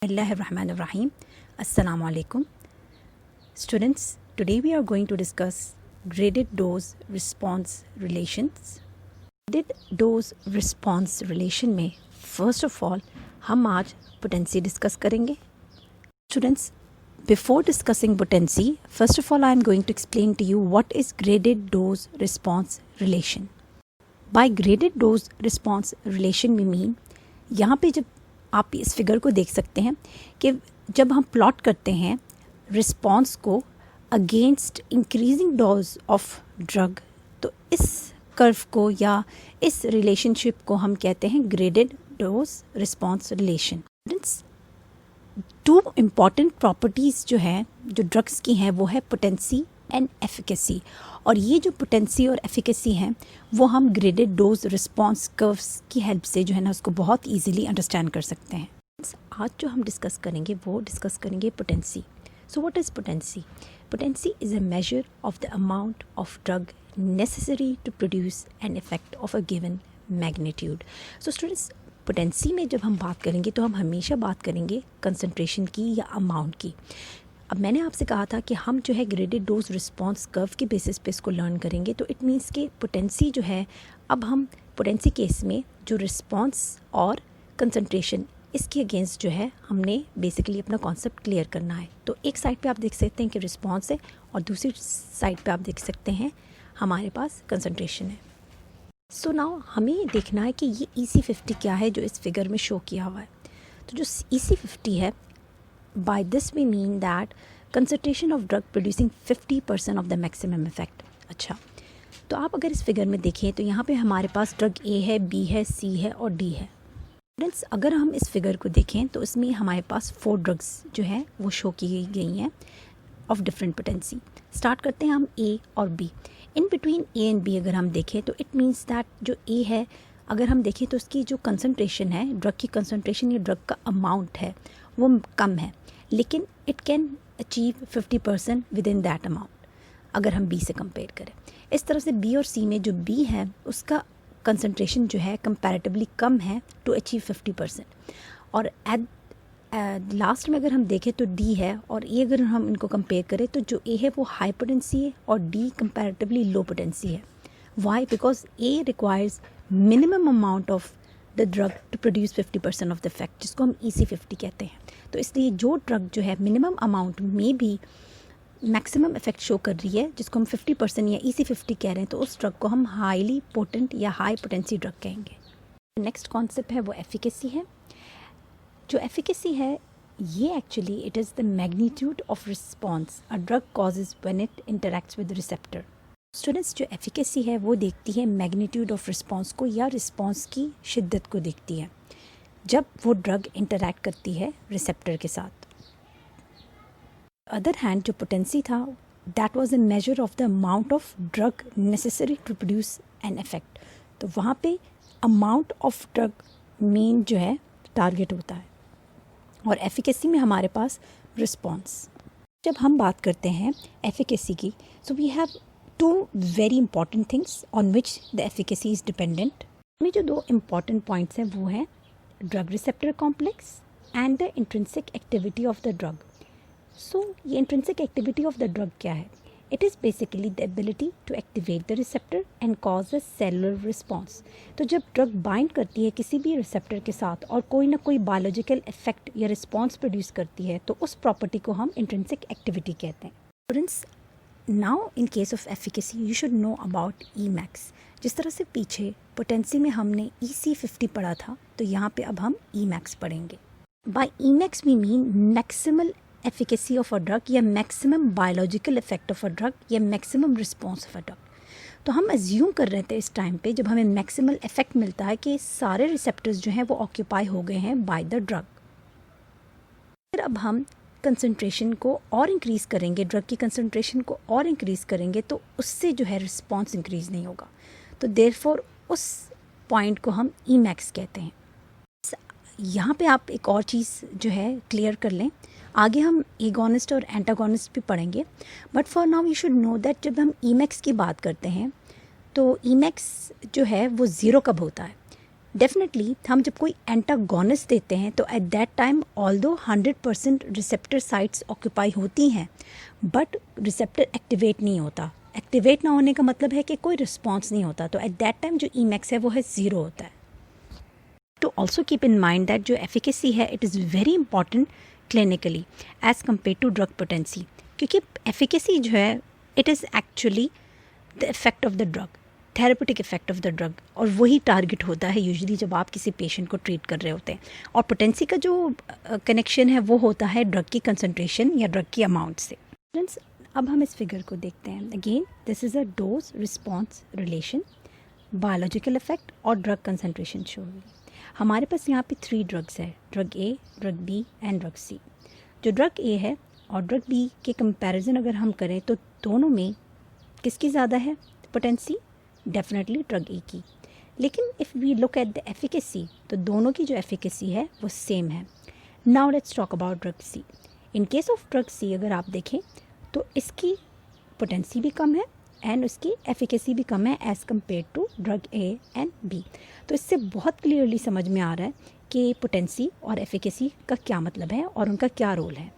Bismillahirrahmanirrahim. Assalamu alaikum. Students, today we are going to discuss graded dose response relations. Graded dose response relation में first of all हम आज potency discuss करेंगे. Students, before discussing potency, first of all I am going to explain to you what is graded dose response relation. By graded dose response relation we mean यहाँ पे जब आप इस figure को देख सकते हैं कि जब हम प्लॉट करते हैं रिस्पॉन्स को against increasing dose of drug, तो इस कर्व को या इस रिलेशनशिप को हम कहते हैं graded dose response relation. Two important properties जो हैं जो ड्रग्स की हैं वो है पोटेंसी एंड एफिकेसी, और ये जो पोटेंसी और एफिकेसी हैं वो हम ग्रेडेड डोज रिस्पॉन्स कर्व्स की हेल्प से जो है ना उसको बहुत इजीली अंडरस्टैंड कर सकते हैं. आज जो हम डिस्कस करेंगे वो डिस्कस करेंगे potency. So what is potency? Potency is a measure of the amount of drug necessary to produce an effect of a given magnitude. So students, potency में जब हम बात करेंगे तो हम हमेशा बात करेंगे कंसंट्रेशन की या अमाउंट की. अब मैंने आपसे कहा था कि हम जो है ग्रेडेड डोज रिस्पॉन्स कर्व के बेसिस पे इसको लर्न करेंगे, तो इट मीन्स कि पोटेंसी जो है, अब हम पोटेंसी केस में जो रिस्पॉन्स और कंसंट्रेशन इसके अगेंस्ट जो है हमने बेसिकली अपना कॉन्सेप्ट क्लियर करना है. तो एक साइड पे आप देख सकते हैं कि रिस्पॉन्स है और दूसरी साइड पे आप देख सकते हैं हमारे पास कंसंट्रेशन है. सो नाउ हमें देखना है कि ये EC50 क्या है जो इस फिगर में शो किया हुआ है. तो जो EC50 है, by this we mean that concentration of drug producing 50% of the maximum effect. अच्छा, तो आप अगर इस फिगर में देखें तो यहाँ पे हमारे पास ड्रग A है, B है, C है और D है. फ्रेंड्स, अगर हम इस फिगर को देखें तो इसमें हमारे पास 4 ड्रग्स जो हैं वो शो की गई हैं ऑफ डिफरेंट पोटेंसी. स्टार्ट करते हैं हम A और B. In between A and B अगर हम देखें तो इट मीन्स दैट जो A है, अगर हम देखें तो उसकी जो कंसंट्रेशन है, ड्रग की कंसंट्रेशन या ड्रग का अमाउंट है वो कम है, लेकिन it can achieve 50% with in that amount अगर हम B से कंपेयर करें. इस तरह से B और C में जो B है उसका कंसंट्रेशन जो है कंपैरेटिवली कम है टू अचीव 50%. और एट लास्ट में अगर हम देखें तो D है और A अगर हम इनको कंपेयर करें तो जो A है वो हाई पोटेंसी है और D कंपैरेटिवली लो पोटेंसी है. Why? Because A requires minimum amount of the drug to produce 50% of the effect, जिसको हम EC50 कहते हैं. तो इसलिए जो ड्रग जो है मिनिमम अमाउंट में भी मैक्सिमम इफेक्ट शो कर रही है, जिसको हम 50% या EC50 कह रहे हैं, तो उस ड्रग को हम हाईली पोटेंट या हाई पोटेंसी ड्रग कहेंगे. नेक्स्ट कॉन्सेप्ट है वो एफिकेसी है. जो एफिकेसी है ये actually it is the magnitude of response a drug causes when it interacts with receptor. Students, जो एफिकेसी है वो देखती है मैग्नीट्यूड ऑफ रिस्पॉन्स को या रिस्पॉन्स की शिद्दत को देखती है जब वो ड्रग इंटरैक्ट करती है रिसेप्टर के साथ. अदर हैंड जो पोटेंसी था that was a measure of the amount of drug necessary to produce an effect. तो वहाँ पे अमाउंट ऑफ ड्रग मेन जो है टारगेट होता है, और एफिकेसी में हमारे पास रिस्पॉन्स. जब हम बात करते हैं एफिकेसी की, so we have two very important things on which the efficacy is dependent. में जो 2 important points हैं वो हैं drug receptor complex and the intrinsic activity of the drug. So ये intrinsic activity of the drug क्या है? It is basically the ability to activate the receptor and cause a cellular response. तो जब drug bind करती है किसी भी receptor के साथ और कोई ना कोई biological effect या response produce करती है, तो उस property को हम intrinsic activity कहते हैं. Students, Now in case of efficacy you should know about Emax. जिस तरह से पीछे पोटेंसी में हमने EC50 पढ़ा था, तो यहाँ पे अब हम Emax पढ़ेंगे. By Emax we mean maximal efficacy of a drug या maximum biological effect of a drug या maximum response of a drug. तो हम assume कर रहे थे इस टाइम पे जब हमें maximal effect मिलता है कि सारे receptors जो हैं वो ऑक्यूपाई हो गए हैं by the drug. फिर अब हम कंसंट्रेशन को और इंक्रीज़ करेंगे, ड्रग की कंसंट्रेशन को और इंक्रीज़ करेंगे, तो उससे जो है रिस्पॉन्स इंक्रीज़ नहीं होगा. तो देयरफॉर उस पॉइंट को हम Emax कहते हैं. यहाँ पे आप एक और चीज़ जो है क्लियर कर लें, आगे हम एगोनिस्ट और एंटागोनिस्ट भी पढ़ेंगे, but for now you should know that जब हम Emax की बात करते हैं तो Emax जो है वो ज़ीरो कब होता है? डेफिनेटली हम जब कोई एंटागोनिस्ट देते हैं तो at that time although 100% receptor sites occupy होती हैं, बट रिसेप्टर एक्टिवेट नहीं होता। एक्टिवेट ना होने का मतलब है कि कोई रिस्पॉन्स नहीं होता, तो एट दैट टाइम जो ईमैक्स है वो है 0 होता है। To also keep in mind that जो एफिकेसी है it is very important clinically as compare to drug potency, क्योंकि एफिकेसी जो है it is actually the effect of the drug, therapeutic effect of the drug, और वही target होता है usually जब आप किसी पेशेंट को ट्रीट कर रहे होते हैं। और पोटेंसी का जो कनेक्शन है वो होता है ड्रग की कंसंट्रेशन या ड्रग की अमाउंट से। फ्रेंड्स, अब हम इस फिगर को देखते हैं। Again this is a dose response relation, biological effect और ड्रग कंसंट्रेशन शो हुई। हमारे पास यहाँ पे 3 ड्रग्स है, drug A, drug B and drug C. जो ड्रग ए है और ड्रग बी के कंपैरिजन अगर हम करें तो दोनों में किसकी ज़्यादा है पोटेंसी? डेफिनेटली ड्रग ए की। लेकिन if we look at the efficacy तो दोनों की जो एफिकेसी है वो सेम है। Now let's talk about drug C. In case of drug C अगर आप देखें तो इसकी पोटेंसी भी कम है एंड उसकी एफिकेसी भी कम है as compare to drug A and B. तो इससे बहुत क्लियरली समझ में आ रहा है कि पोटेंसी और एफिकेसी का क्या मतलब है और उनका क्या रोल है।